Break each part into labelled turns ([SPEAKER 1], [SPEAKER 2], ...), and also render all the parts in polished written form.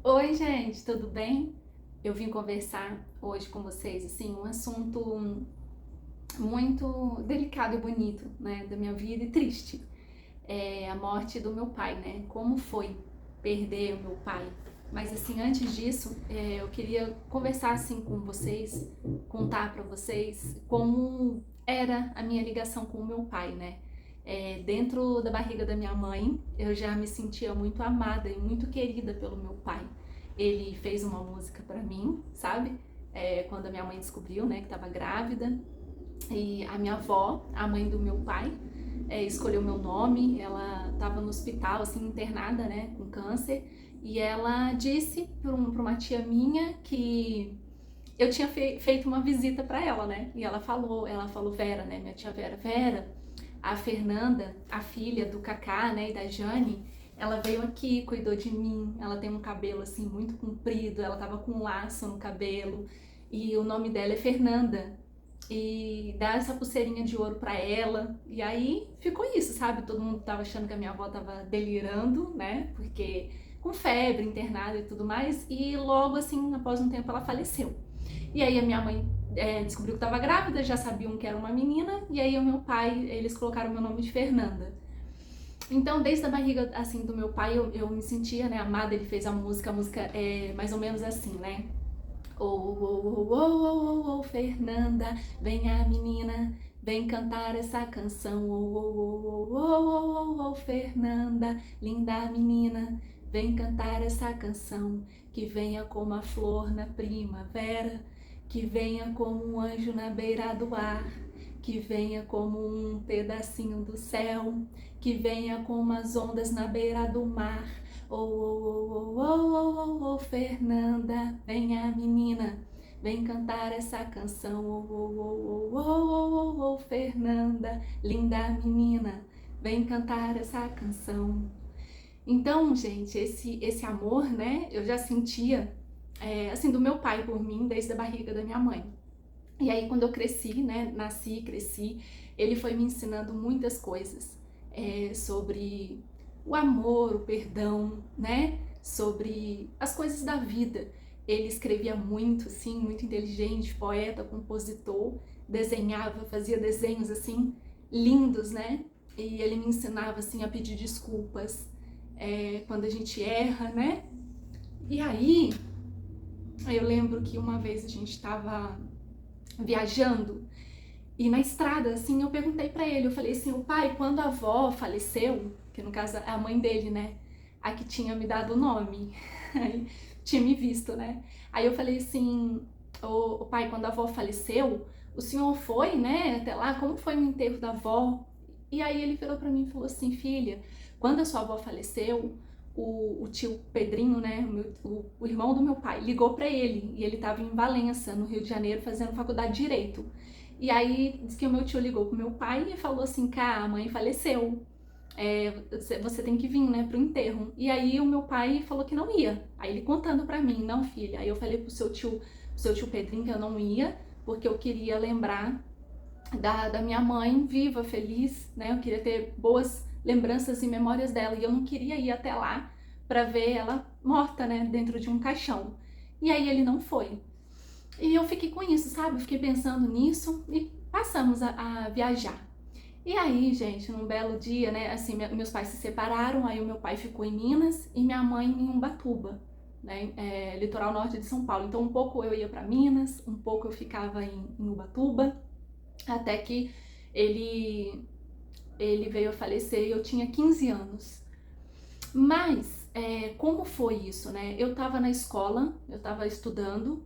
[SPEAKER 1] Oi, gente, tudo bem? Eu vim conversar hoje com vocês, assim, um assunto muito delicado e bonito, né, da minha vida e triste. É a morte do meu pai, né? Como foi perder o meu pai? Mas, assim, antes disso, eu queria conversar, assim, com vocês, contar pra vocês como era a minha ligação com o meu pai, né? Dentro da barriga da minha mãe, eu já me sentia muito amada e muito querida pelo meu pai. Ele fez uma música pra mim, sabe? Quando a minha mãe descobriu, né, que tava grávida. E a minha avó, a mãe do meu pai, escolheu meu nome. Ela estava no hospital, assim, internada, né, com câncer. E ela disse para uma tia minha que eu tinha feito uma visita para ela, né? E ela falou, Vera, né, minha tia Vera, Vera, a Fernanda, a filha do Cacá, né, e da Jane, ela veio aqui, cuidou de mim. Ela tem um cabelo assim muito comprido, ela tava com um laço no cabelo e o nome dela é Fernanda. E dá essa pulseirinha de ouro pra ela. E aí ficou isso, sabe? Todo mundo tava achando que a minha avó tava delirando, né? Porque com febre, internada e tudo mais. E logo assim, após um tempo, ela faleceu. E aí a minha mãe descobriu que estava grávida, já sabiam que era uma menina, e aí o meu pai, eles colocaram meu nome de Fernanda. Então, desde a barriga, assim, do meu pai, eu me sentia, né, amada. Ele fez a música é mais ou menos assim, né? Oh, oh, oh, oh, oh, oh, oh, Fernanda, vem a menina, vem cantar essa canção. Oh, oh, oh, oh, oh, oh, oh, Fernanda, linda menina, vem cantar essa canção. Que venha como a flor na primavera, que venha como um anjo na beira do ar, que venha como um pedacinho do céu, que venha como as ondas na beira do mar. Oh, oh, oh, oh, oh, oh, oh, Fernanda, vem a menina, vem cantar essa canção. Oh, oh, oh, oh, oh, oh, oh, Fernanda, linda menina, vem cantar essa canção. Então, gente, esse amor, né, eu já sentia, assim, do meu pai por mim desde a barriga da minha mãe. E aí, quando eu cresci, né, nasci, cresci, ele foi me ensinando muitas coisas sobre o amor, o perdão, né, sobre as coisas da vida. Ele escrevia muito, assim, muito inteligente, poeta, compositor, desenhava, fazia desenhos, assim, lindos, né, e ele me ensinava, assim, a pedir desculpas quando a gente erra, né. E aí, eu lembro que uma vez a gente estava viajando e na estrada, assim, eu perguntei pra ele, eu falei assim, o pai, quando a avó faleceu, que no caso é a mãe dele, né, a que tinha me dado o nome, aí tinha me visto, né, aí eu falei assim, o pai, quando a avó faleceu, o senhor foi, né, até lá, como foi o enterro da avó? E aí ele virou pra mim e falou assim, filha, quando a sua avó faleceu, o tio Pedrinho, né, o irmão do meu pai, ligou pra ele, e ele tava em Valença, no Rio de Janeiro, fazendo faculdade de Direito. E aí, diz que o meu tio ligou pro meu pai e falou assim, cara, a mãe faleceu, você tem que vir, né, pro enterro. E aí o meu pai falou que não ia. Aí ele contando pra mim, não, filha. Aí eu falei pro seu tio Pedrinho que eu não ia, porque eu queria lembrar da minha mãe viva, feliz, né? Eu queria ter boas lembranças e memórias dela. E eu não queria ir até lá pra ver ela morta, né, dentro de um caixão. E aí ele não foi. E eu fiquei com isso, sabe? Eu fiquei pensando nisso e passamos a viajar. E aí, gente, num belo dia, né, assim, meus pais se separaram, aí o meu pai ficou em Minas e minha mãe em Ubatuba, né, litoral norte de São Paulo. Então, um pouco eu ia para Minas, um pouco eu ficava em Ubatuba, até que ele, ele veio a falecer e eu tinha 15 anos. Mas, como foi isso, né? Eu tava na escola, eu tava estudando,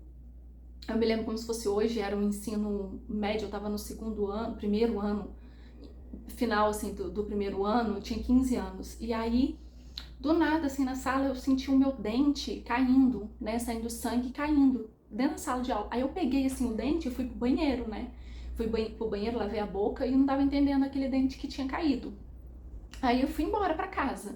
[SPEAKER 1] eu me lembro como se fosse hoje, era o ensino médio, eu tava no segundo ano, primeiro ano, final assim do primeiro ano, eu tinha 15 anos. E aí, do nada, assim, na sala, eu senti o meu dente caindo, né? Saindo sangue caindo dentro da sala de aula. Aí eu peguei assim o dente e fui pro banheiro, né? Fui pro banheiro, lavei a boca e não tava entendendo aquele dente que tinha caído. Aí eu fui embora pra casa,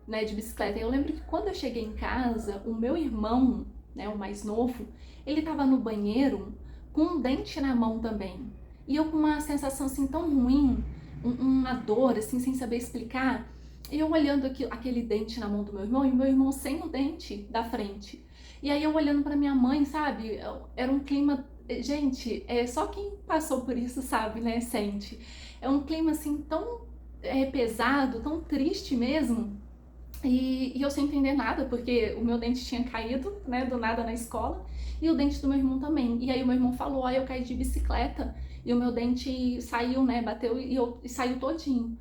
[SPEAKER 1] né, de bicicleta. E eu lembro que quando eu cheguei em casa, o meu irmão, né, o mais novo, ele tava no banheiro com um dente na mão também. E eu com uma sensação assim tão ruim, uma dor assim, sem saber explicar. E eu olhando aquele dente na mão do meu irmão, e meu irmão sem o dente da frente. E aí eu olhando pra minha mãe, sabe? Era um clima... Gente, só quem passou por isso sabe, né? Sente. É um clima assim tão pesado, tão triste mesmo. E eu sem entender nada, porque o meu dente tinha caído, né, do nada na escola, e o dente do meu irmão também. E aí o meu irmão falou, eu caí de bicicleta, e o meu dente saiu, né, bateu e saiu todinho.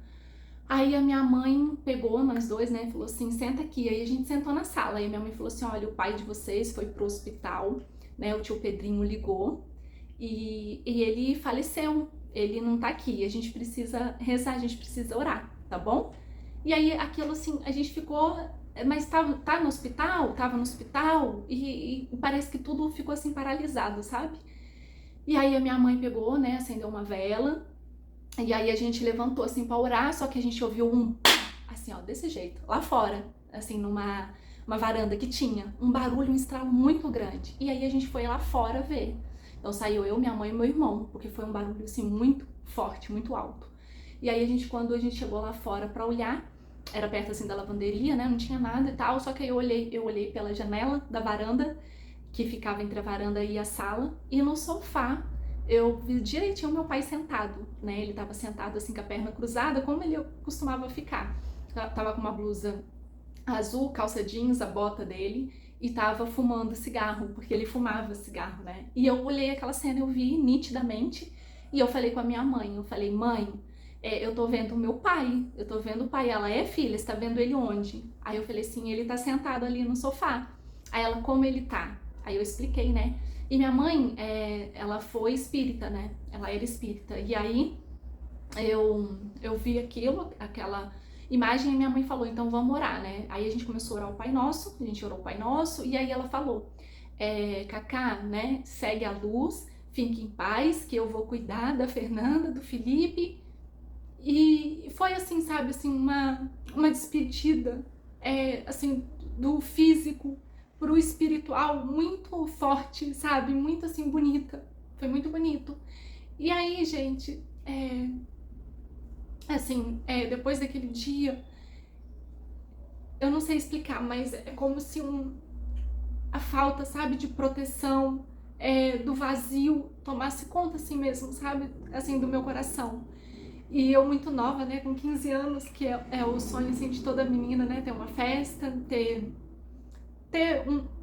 [SPEAKER 1] Aí a minha mãe pegou nós dois, né, falou assim, senta aqui. Aí a gente sentou na sala, e a minha mãe falou assim, olha, o pai de vocês foi pro hospital, né, o tio Pedrinho ligou, e ele faleceu, ele não tá aqui, a gente precisa rezar, a gente precisa orar, tá bom? E aí aquilo assim, a gente ficou, mas tá no hospital? Tava no hospital? E parece que tudo ficou assim paralisado, sabe? E aí a minha mãe pegou, né, acendeu uma vela, e aí a gente levantou assim pra orar, só que a gente ouviu assim, ó, desse jeito, lá fora, assim, uma varanda que tinha um barulho, um estralo muito grande. E aí a gente foi lá fora ver. Então saiu eu, minha mãe e meu irmão, porque foi um barulho assim muito forte, muito alto. E aí quando a gente chegou lá fora pra olhar, era perto assim da lavanderia, né? Não tinha nada e tal, só que aí eu olhei pela janela da varanda, que ficava entre a varanda e a sala, e no sofá eu vi direitinho meu pai sentado, né? Ele tava sentado assim com a perna cruzada, como ele costumava ficar. Tava com uma blusa azul, calça jeans, a bota dele, e tava fumando cigarro, porque ele fumava cigarro, né? E eu olhei aquela cena, eu vi nitidamente, e eu falei com a minha mãe, eu falei, mãe, eu tô vendo o meu pai, eu tô vendo o pai. Ela, filha, você tá vendo ele onde? Aí eu falei assim, ele tá sentado ali no sofá. Aí ela, como ele tá? Aí eu expliquei, né? E minha mãe, ela foi espírita, né? Ela era espírita. E aí eu vi aquela imagem, e minha mãe falou, então vamos orar, né? Aí a gente começou a orar o Pai Nosso, a gente orou o Pai Nosso, e aí ela falou, Cacá, né? Segue a luz, fique em paz, que eu vou cuidar da Fernanda, do Felipe. E foi assim, sabe, assim, uma despedida, assim, do físico pro espiritual muito forte, sabe? Muito assim, bonita. Foi muito bonito. E aí, gente, assim, depois daquele dia, eu não sei explicar, mas é como se a falta, sabe, de proteção, do vazio tomasse conta assim mesmo, sabe? Assim, do meu coração. E eu muito nova, né, com 15 anos, que é o sonho assim, de toda menina, né, ter uma festa, ter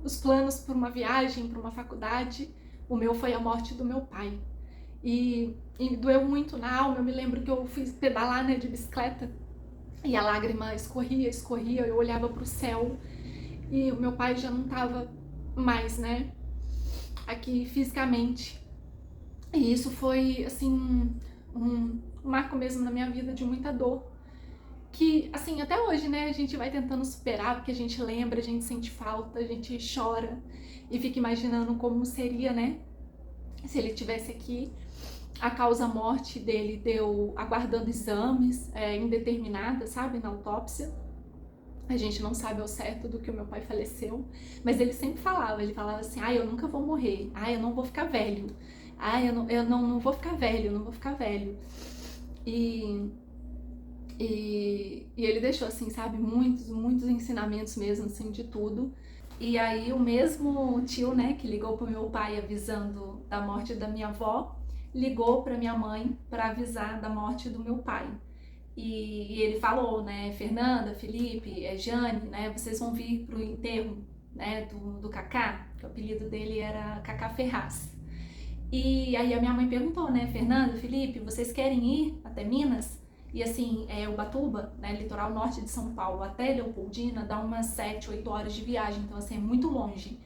[SPEAKER 1] os planos para uma viagem, para uma faculdade. O meu foi a morte do meu pai. E doeu muito na alma. Eu me lembro que eu fui pedalar, né, de bicicleta, e a lágrima escorria, eu olhava para o céu, e o meu pai já não estava mais, né, aqui fisicamente. E isso foi, assim, um marco mesmo na minha vida de muita dor, que, assim, até hoje, né, a gente vai tentando superar, porque a gente lembra, a gente sente falta, a gente chora e fica imaginando como seria, né, se ele estivesse aqui. A causa-morte dele deu aguardando exames, indeterminada, sabe, na autópsia. A gente não sabe ao certo do que o meu pai faleceu, mas ele sempre falava, assim, eu nunca vou morrer, eu não vou ficar velho, eu não vou ficar velho, eu não vou ficar velho. E ele deixou, assim, sabe, muitos ensinamentos mesmo, assim, de tudo. E aí o mesmo tio, né, que ligou pro meu pai avisando da morte da minha avó, ligou pra minha mãe para avisar da morte do meu pai. E ele falou, né, Fernanda, Felipe, Jane, né, vocês vão vir pro enterro, né, do Cacá, que o apelido dele era Cacá Ferraz. E aí a minha mãe perguntou, né, Fernanda, Felipe, vocês querem ir até Minas? E assim, Ubatuba, né, litoral norte de São Paulo, até Leopoldina, dá umas 7, 8 horas de viagem, então assim, é muito longe.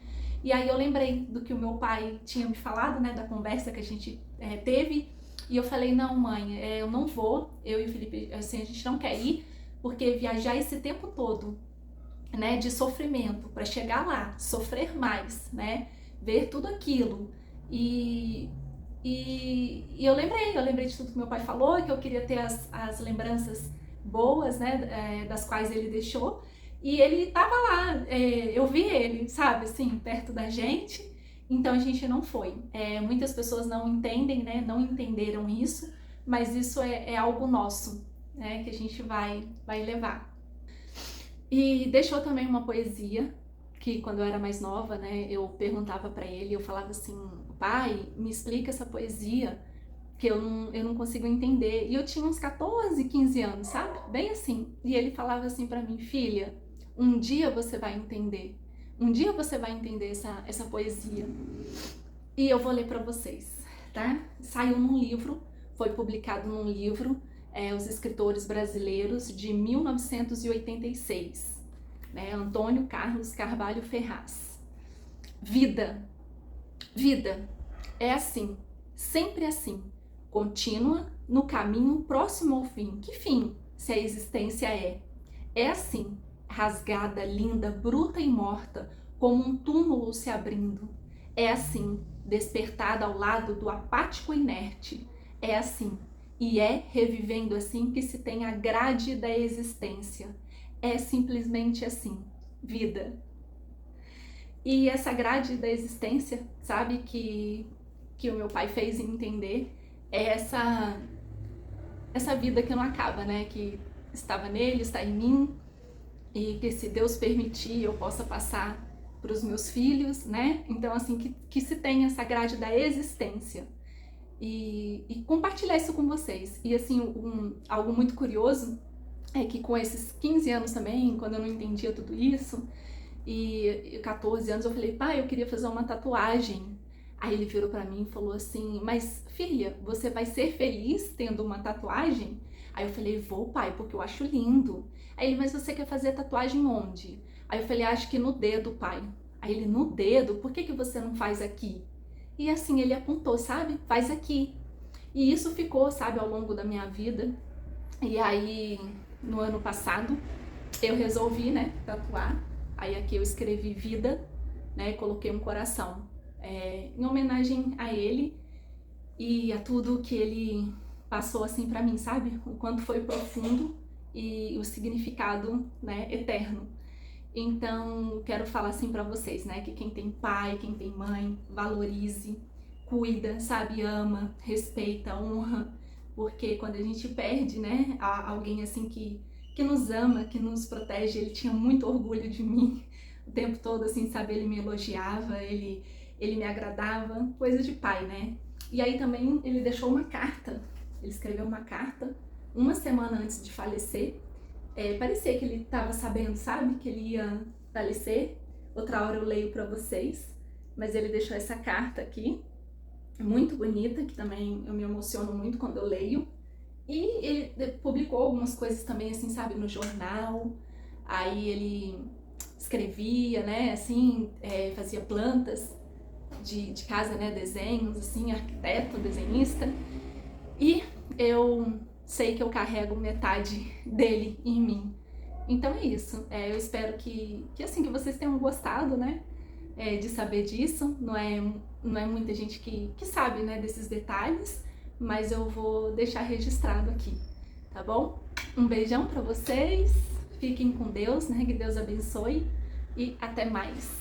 [SPEAKER 1] E aí eu lembrei do que o meu pai tinha me falado, né, da conversa que a gente teve, e eu falei, não, mãe, eu não vou, eu e o Felipe, assim, a gente não quer ir, porque viajar esse tempo todo, né, de sofrimento, para chegar lá, sofrer mais, né, ver tudo aquilo, e eu lembrei de tudo que meu pai falou, que eu queria ter as lembranças boas, né, das quais ele deixou, e ele tava lá, eu vi ele, sabe, assim, perto da gente. Então a gente não foi. Muitas pessoas não entendem, né, não entenderam isso, mas isso é algo nosso, né, que a gente vai levar. E deixou também uma poesia, que quando eu era mais nova, né, eu perguntava para ele, eu falava assim, pai, me explica essa poesia, que eu não consigo entender. E eu tinha uns 14, 15 anos, sabe? Bem assim. E ele falava assim para mim, filha, um dia você vai entender. Um dia você vai entender essa poesia. E eu vou ler para vocês, tá? Saiu num livro, foi publicado num livro, Os Escritores Brasileiros, de 1986, né? Antônio Carlos Carvalho Ferraz. Vida. Vida é assim, sempre assim, contínua, no caminho próximo ao fim. Que fim, se a existência é? É assim, rasgada, linda, bruta e morta, como um túmulo se abrindo. É assim, despertada ao lado do apático inerte. É assim, e é revivendo assim que se tem a grade da existência. É simplesmente assim, vida. E essa grade da existência, sabe, que o meu pai fez entender, é essa vida que não acaba, né? Que estava nele, está em mim, e que se Deus permitir eu possa passar para os meus filhos, né? Então, assim, que se tenha essa grade da existência. E compartilhar isso com vocês. E, assim, algo muito curioso é que com esses 15 anos também, quando eu não entendia tudo isso, e 14 anos, eu falei, pai, eu queria fazer uma tatuagem. Aí ele virou pra mim e falou assim, mas filha, você vai ser feliz tendo uma tatuagem? Aí eu falei, vou, pai, porque eu acho lindo. Aí ele, mas você quer fazer tatuagem onde? Aí eu falei, acho que no dedo, pai. Aí ele, no dedo? Por que você não faz aqui? E assim, ele apontou, sabe? Faz aqui. E isso ficou, sabe, ao longo da minha vida. E aí, no ano passado, eu resolvi, né, tatuar. Aí aqui eu escrevi vida, né, coloquei um coração, em homenagem a ele e a tudo que ele passou assim pra mim, sabe? O quanto foi profundo e o significado, né, eterno. Então, quero falar assim pra vocês, né, que quem tem pai, quem tem mãe, valorize, cuida, sabe, ama, respeita, honra, porque quando a gente perde, né, alguém assim que nos ama, que nos protege, ele tinha muito orgulho de mim o tempo todo, assim, sabe, ele me elogiava, ele me agradava, coisa de pai, né? E aí também ele deixou uma carta, ele escreveu uma carta uma semana antes de falecer. Parecia que ele estava sabendo, sabe, que ele ia falecer. Outra hora eu leio para vocês, mas ele deixou essa carta aqui, muito bonita, que também eu me emociono muito quando eu leio. E ele publicou algumas coisas também, assim, sabe, no jornal. Aí ele escrevia, né, assim, fazia plantas de casa, né, desenhos, assim, arquiteto, desenhista. E eu sei que eu carrego metade dele em mim. Então é isso. Eu espero que assim, que vocês tenham gostado, né, de saber disso. Não é muita gente que sabe, né, desses detalhes, mas eu vou deixar registrado aqui, tá bom? Um beijão pra vocês, fiquem com Deus, né, que Deus abençoe e até mais.